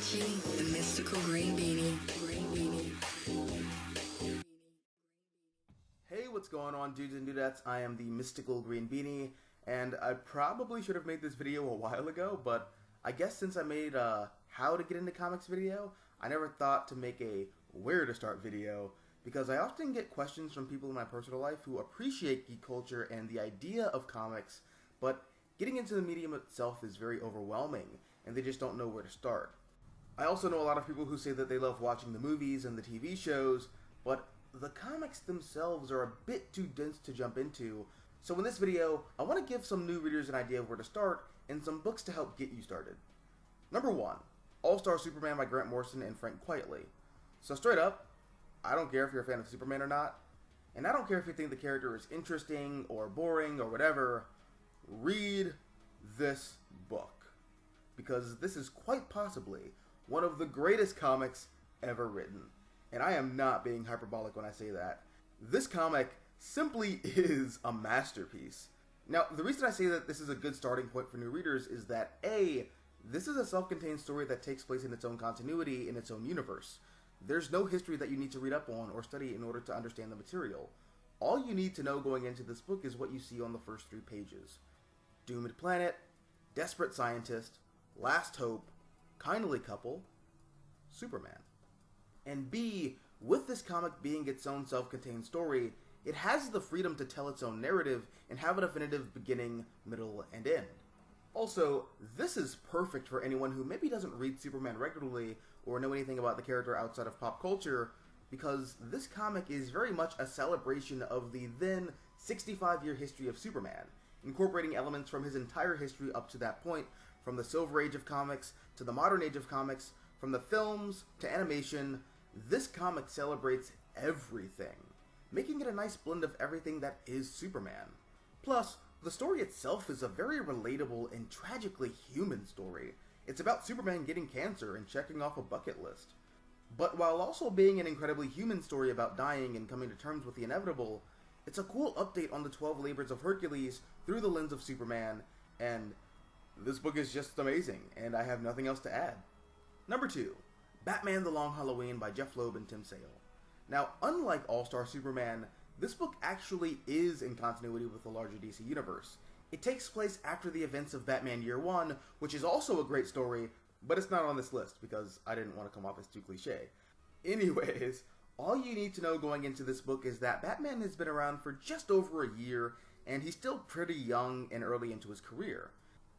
watching the Mystical Green Beanie. Hey, what's going on, dudes and dudettes? I am the Mystical Green Beanie, and I probably should have made this video a while ago, but I guess since I made a how to get into comics video, I never thought to make a where to start video, because I often get questions from people in my personal life who appreciate geek culture and the idea of comics, but getting into the medium itself is very overwhelming, and they just don't know where to start. I also know a lot of people who say that they love watching the movies and the TV shows, but the comics themselves are a bit too dense to jump into, so in this video, I want to give some new readers an idea of where to start, and some books to help get you started. Number 1, AllStar Superman by Grant Morrison and Frank Quitely. So straight up, I don't care if you're a fan of Superman or not, and I don't care if you think the character is interesting or boring or whatever, read this book, because this is quite possibly one of the greatest comics ever written. And I am not being hyperbolic when I say that. This comic simply is a masterpiece. Now, the reason I say that this is a good starting point for new readers is that A, this is a self-contained story that takes place in its own continuity, in its own universe. There's no history that you need to read up on or study in order to understand the material. All you need to know going into this book is what you see on the first 3 pages. Doomed planet, desperate scientist, last hope, kindly couple, Superman. And B, with this comic being its own self-contained story, it has the freedom to tell its own narrative and have a definitive beginning, middle, and end. Also, this is perfect for anyone who maybe doesn't read Superman regularly or know anything about the character outside of pop culture, because this comic is very much a celebration of the then 65-year history of Superman, incorporating elements from his entire history up to that point, from the Silver Age of comics to the modern age of comics, from the films to animation. This comic celebrates everything, making it a nice blend of everything that is Superman. Plus, the story itself is a very relatable and tragically human story. It's about Superman getting cancer and checking off a bucket list. But while also being an incredibly human story about dying and coming to terms with the inevitable, it's a cool update on the 12 labors of Hercules through the lens of Superman, and this book is just amazing, and I have nothing else to add. Number 2, Batman: The Long Halloween by Jeff Loeb and Tim Sale. Now, unlike AllStar Superman, this book actually is in continuity with the larger DC universe. It takes place after the events of Batman Year One, which is also a great story, but it's not on this list because I didn't want to come off as too cliche. Anyways, all you need to know going into this book is that Batman has been around for just over a year, and he's still pretty young and early into his career.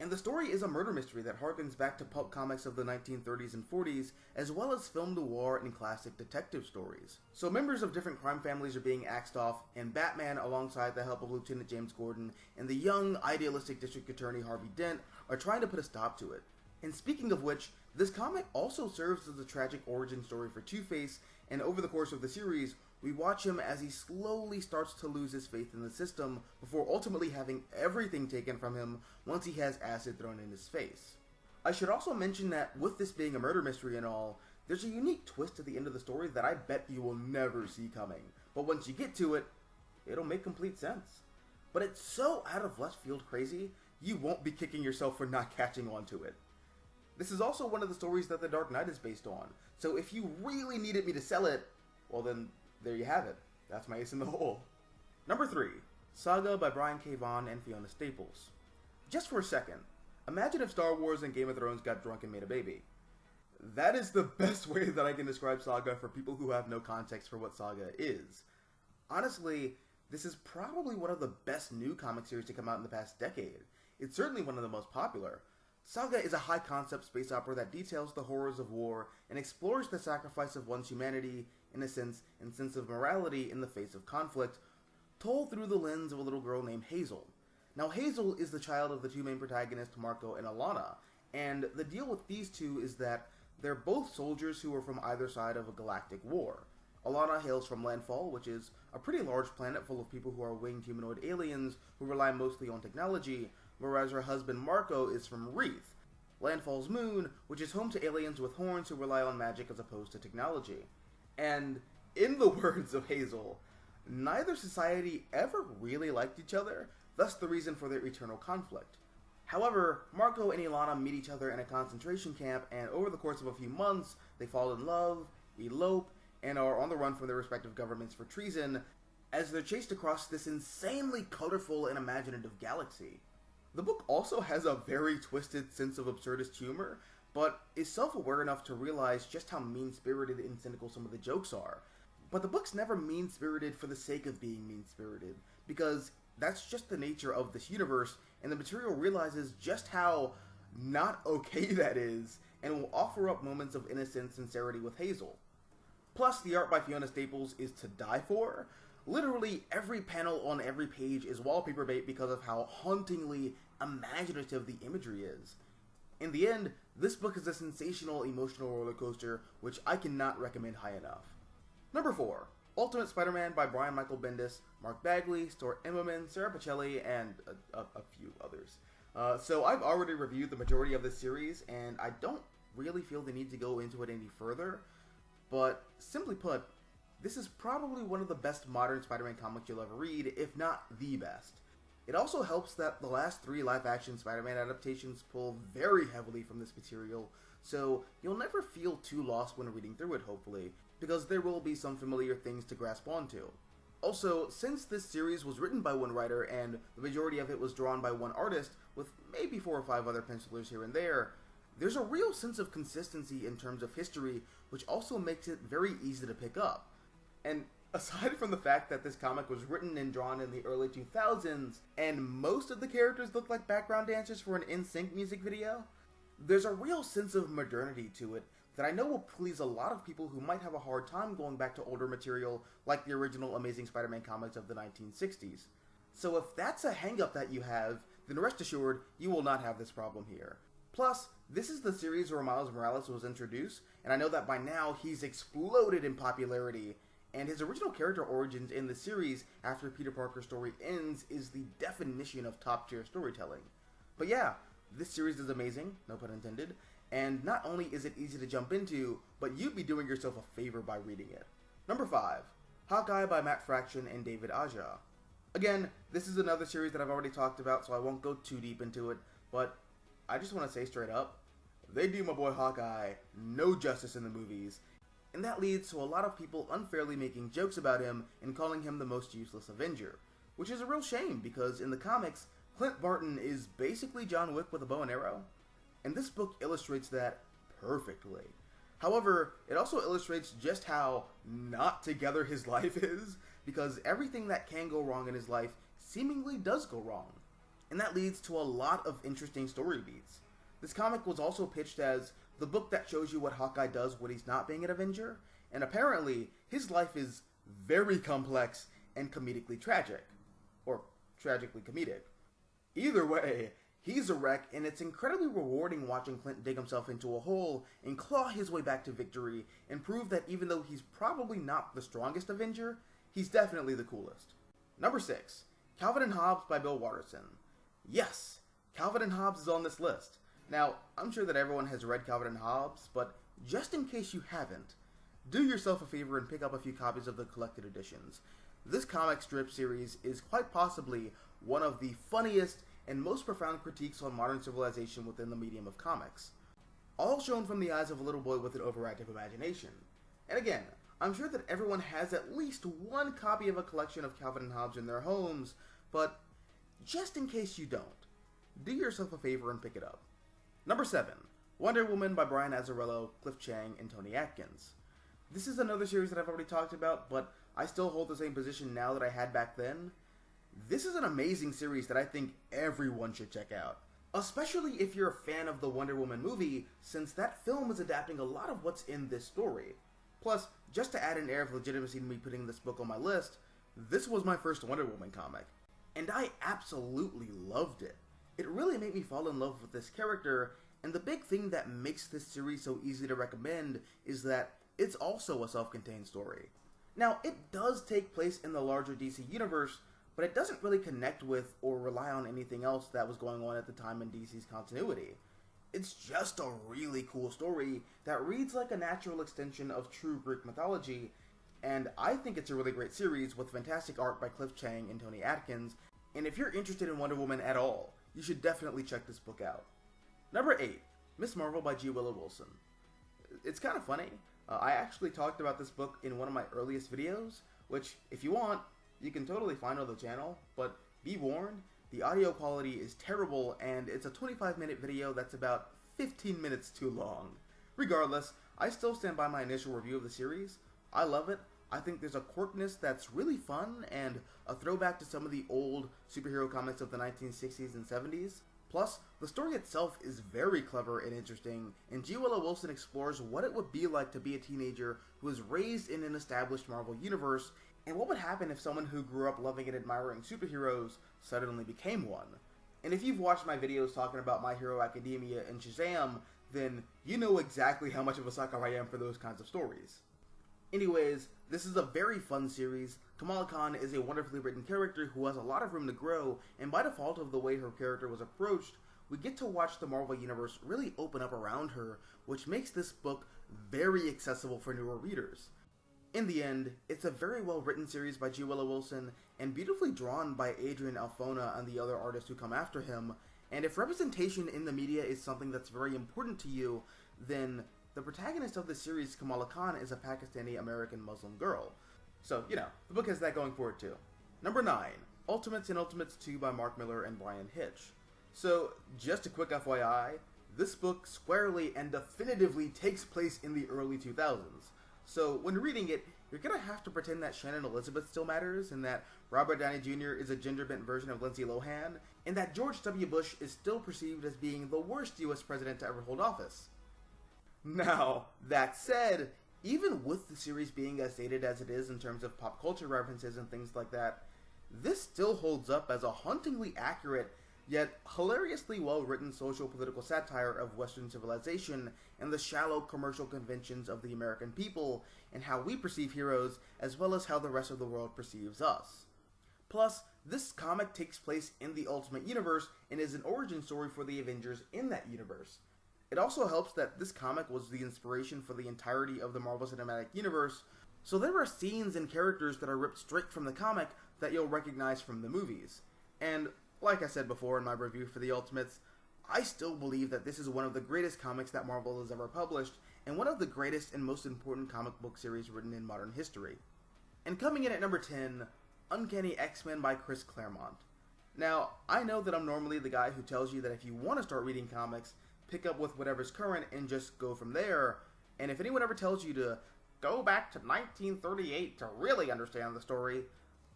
And the story is a murder mystery that harkens back to pulp comics of the 1930s and 40s, as well as film noir and classic detective stories. So members of different crime families are being axed off, and Batman, alongside the help of Lieutenant James Gordon and the young, idealistic District Attorney Harvey Dent, are trying to put a stop to it. And speaking of which, this comic also serves as a tragic origin story for Two-Face, and over the course of the series, we watch him as he slowly starts to lose his faith in the system before ultimately having everything taken from him once he has acid thrown in his face. I should also mention that with this being a murder mystery and all, there's a unique twist at the end of the story that I bet you will never see coming. But once you get to it, it'll make complete sense. But it's so out of left field crazy, you won't be kicking yourself for not catching on to it. This is also one of the stories that The Dark Knight is based on, so if you really needed me to sell it, well then, there you have it. That's my ace in the hole. Number 3, Saga by Brian K. Vaughan and Fiona Staples. Just for a second, imagine if Star Wars and Game of Thrones got drunk and made a baby. That is the best way that I can describe Saga for people who have no context for what Saga is. Honestly, this is probably one of the best new comic series to come out in the past decade. It's certainly one of the most popular. Saga is a high-concept space opera that details the horrors of war and explores the sacrifice of one's humanity, innocence, and sense of morality in the face of conflict, told through the lens of a little girl named Hazel. Now, Hazel is the child of the 2 main protagonists, Marco and Alana, and the deal with these two is that they're both soldiers who are from either side of a galactic war. Alana hails from Landfall, which is a pretty large planet full of people who are winged humanoid aliens who rely mostly on technology, whereas her husband Marco is from Wreath, Landfall's moon, which is home to aliens with horns who rely on magic as opposed to technology. And, in the words of Hazel, neither society ever really liked each other, thus the reason for their eternal conflict. However, Marco and Ilana meet each other in a concentration camp, and over the course of a few months, they fall in love, elope, and are on the run from their respective governments for treason, as they're chased across this insanely colorful and imaginative galaxy. The book also has a very twisted sense of absurdist humor, but is self-aware enough to realize just how mean-spirited and cynical some of the jokes are. But the book's never mean-spirited for the sake of being mean-spirited, because that's just the nature of this universe, and the material realizes just how not okay that is, and will offer up moments of innocent sincerity with Hazel. Plus, the art by Fiona Staples is to die for. Literally every panel on every page is wallpaper bait because of how hauntingly imaginative the imagery is. In the end, this book is a sensational emotional roller coaster, which I cannot recommend high enough. Number 4, Ultimate Spider-Man by Brian Michael Bendis, Mark Bagley, Stuart Immonen, Sarah Pichelli, and a few others. So I've already reviewed the majority of this series, and I don't really feel the need to go into it any further, but simply put, this is probably one of the best modern Spider-Man comics you'll ever read, if not the best. It also helps that the last 3 live-action Spider-Man adaptations pull very heavily from this material, so you'll never feel too lost when reading through it, hopefully, because there will be some familiar things to grasp onto. Also, since this series was written by one writer and the majority of it was drawn by one artist, with maybe 4 or 5 other pencilers here and there, there's a real sense of consistency in terms of history, which also makes it very easy to pick up. And aside from the fact that this comic was written and drawn in the early 2000s, and most of the characters look like background dancers for an NSYNC music video, there's a real sense of modernity to it that I know will please a lot of people who might have a hard time going back to older material like the original Amazing Spider-Man comics of the 1960s. So if that's a hang-up that you have, then rest assured, you will not have this problem here. Plus, this is the series where Miles Morales was introduced, and I know that by now he's exploded in popularity, and his original character origins in the series after Peter Parker's story ends is the definition of top-tier storytelling. But yeah, this series is amazing, no pun intended, and not only is it easy to jump into, but you'd be doing yourself a favor by reading it. Number 5, Hawkeye by Matt Fraction and David Aja. Again, this is another series that I've already talked about, so I won't go too deep into it, but I just want to say straight up, they do my boy Hawkeye no justice in the movies, and that leads to a lot of people unfairly making jokes about him and calling him the most useless Avenger, which is a real shame because in the comics, Clint Barton is basically John Wick with a bow and arrow, and this book illustrates that perfectly. However, it also illustrates just how not together his life is, because everything that can go wrong in his life seemingly does go wrong, and that leads to a lot of interesting story beats. This comic was also pitched as the book that shows you what Hawkeye does when he's not being an Avenger, and apparently his life is very complex and comedically tragic, or tragically comedic. Either way, he's a wreck, and it's incredibly rewarding watching Clint dig himself into a hole and claw his way back to victory and prove that even though he's probably not the strongest Avenger, he's definitely the coolest. Number 6, Calvin and Hobbes by Bill Watterson. Yes, Calvin and Hobbes is on this list. Now, I'm sure that everyone has read Calvin and Hobbes, but just in case you haven't, do yourself a favor and pick up a few copies of the collected editions. This comic strip series is quite possibly one of the funniest and most profound critiques on modern civilization within the medium of comics, all shown from the eyes of a little boy with an overactive imagination. And again, I'm sure that everyone has at least one copy of a collection of Calvin and Hobbes in their homes, but just in case you don't, do yourself a favor and pick it up. Number 7, Wonder Woman by Brian Azzarello, Cliff Chiang, and Tony Atkins. This is another series that I've already talked about, but I still hold the same position now that I had back then. This is an amazing series that I think everyone should check out, especially if you're a fan of the Wonder Woman movie, since that film is adapting a lot of what's in this story. Plus, just to add an air of legitimacy to me putting this book on my list, this was my first Wonder Woman comic, and I absolutely loved it. It really made me fall in love with this character, and the big thing that makes this series so easy to recommend is that it's also a self-contained story. Now, it does take place in the larger DC universe, but it doesn't really connect with or rely on anything else that was going on at the time in DC's continuity. It's just a really cool story that reads like a natural extension of true Greek mythology, and I think it's a really great series with fantastic art by Cliff Chiang and Tony Atkins, and if you're interested in Wonder Woman at all, you should definitely check this book out. Number 8, Miss Marvel by G. Willow Wilson. It's kind of funny. I actually talked about this book in one of my earliest videos, which, if you want, you can totally find on the channel, but be warned, the audio quality is terrible, and it's a 25-minute video that's about 15 minutes too long. Regardless, I still stand by my initial review of the series. I love it. I think there's a quirkiness that's really fun, and a throwback to some of the old superhero comics of the 1960s and 70s. Plus, the story itself is very clever and interesting, and G. Willow Wilson explores what it would be like to be a teenager who was raised in an established Marvel universe, and what would happen if someone who grew up loving and admiring superheroes suddenly became one. And if you've watched my videos talking about My Hero Academia and Shazam, then you know exactly how much of a sucker I am for those kinds of stories. Anyways, this is a very fun series. Kamala Khan is a wonderfully written character who has a lot of room to grow, and by default of the way her character was approached, we get to watch the Marvel Universe really open up around her, which makes this book very accessible for newer readers. In the end, it's a very well written series by G. Willow Wilson, and beautifully drawn by Adrian Alfona and the other artists who come after him, and if representation in the media is something that's very important to you, then the protagonist of this series, Kamala Khan, is a Pakistani-American Muslim girl. So, you know, the book has that going for it too. Number 9, Ultimates and Ultimates 2 by Mark Millar and Brian Hitch. So, just a quick FYI, this book squarely and definitively takes place in the early 2000s. So, when reading it, you're gonna have to pretend that Shannon Elizabeth still matters, and that Robert Downey Jr. is a gender-bent version of Lindsay Lohan, and that George W. Bush is still perceived as being the worst US president to ever hold office. Now, that said, even with the series being as dated as it is in terms of pop culture references and things like that, this still holds up as a hauntingly accurate, yet hilariously well-written social-political satire of Western civilization and the shallow commercial conventions of the American people, and how we perceive heroes, as well as how the rest of the world perceives us. Plus, this comic takes place in the Ultimate Universe and is an origin story for the Avengers in that universe. It also helps that this comic was the inspiration for the entirety of the Marvel Cinematic Universe, so there are scenes and characters that are ripped straight from the comic that you'll recognize from the movies. And, like I said before in my review for the Ultimates, I still believe that this is one of the greatest comics that Marvel has ever published, and one of the greatest and most important comic book series written in modern history. And coming in at number 10, Uncanny X-Men by Chris Claremont. Now, I know that I'm normally the guy who tells you that if you want to start reading comics, pick up with whatever's current and just go from there, and if anyone ever tells you to go back to 1938 to really understand the story,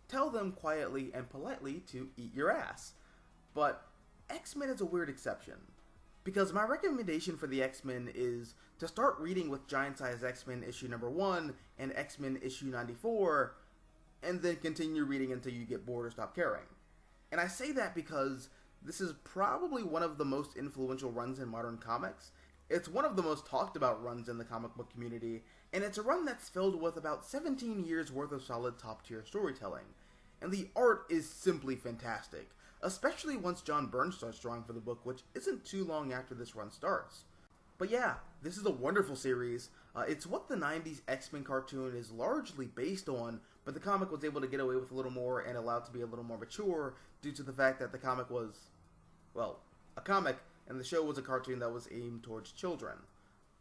tell them quietly and politely to eat your ass. But X-Men is a weird exception, because my recommendation for the X-Men is to start reading with Giant Size X-Men issue number 1 and X-Men issue 94, and then continue reading until you get bored or stop caring. And I say that because this is probably one of the most influential runs in modern comics. It's one of the most talked about runs in the comic book community, and it's a run that's filled with about 17 years worth of solid top-tier storytelling. And the art is simply fantastic, especially once John Byrne starts drawing for the book, which isn't too long after this run starts. But yeah, this is a wonderful series. It's what the 90s X-Men cartoon is largely based on, but the comic was able to get away with a little more and allowed to be a little more mature due to the fact that the comic was, well, a comic, and the show was a cartoon that was aimed towards children.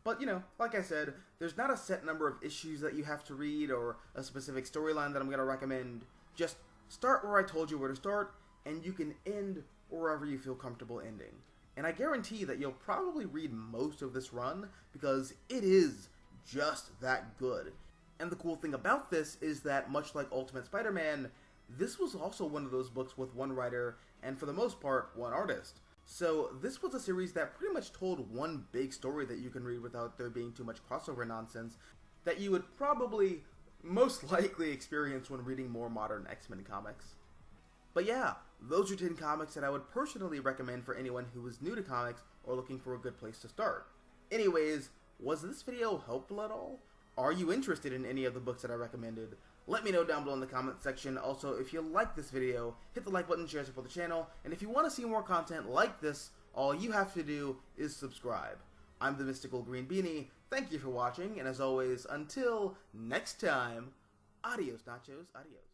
But, you know, like I said, there's not a set number of issues that you have to read or a specific storyline that I'm going to recommend. Just start where I told you where to start, and you can end wherever you feel comfortable ending. And I guarantee that you'll probably read most of this run, because it is just that good. And the cool thing about this is that, much like Ultimate Spider-Man, this was also one of those books with one writer, and for the most part, one artist. So this was a series that pretty much told one big story that you can read without there being too much crossover nonsense that you would probably most likely experience when reading more modern X-Men comics. But yeah, those are 10 comics that I would personally recommend for anyone who is new to comics or looking for a good place to start. Anyways, was this video helpful at all? Are you interested in any of the books that I recommended? Let me know down below in the comment section. Also, if you like this video, hit the like button, share, support the channel, and if you want to see more content like this, all you have to do is subscribe. I'm the Mystical Green Beanie. Thank you for watching, and as always, until next time, adios nachos, adios.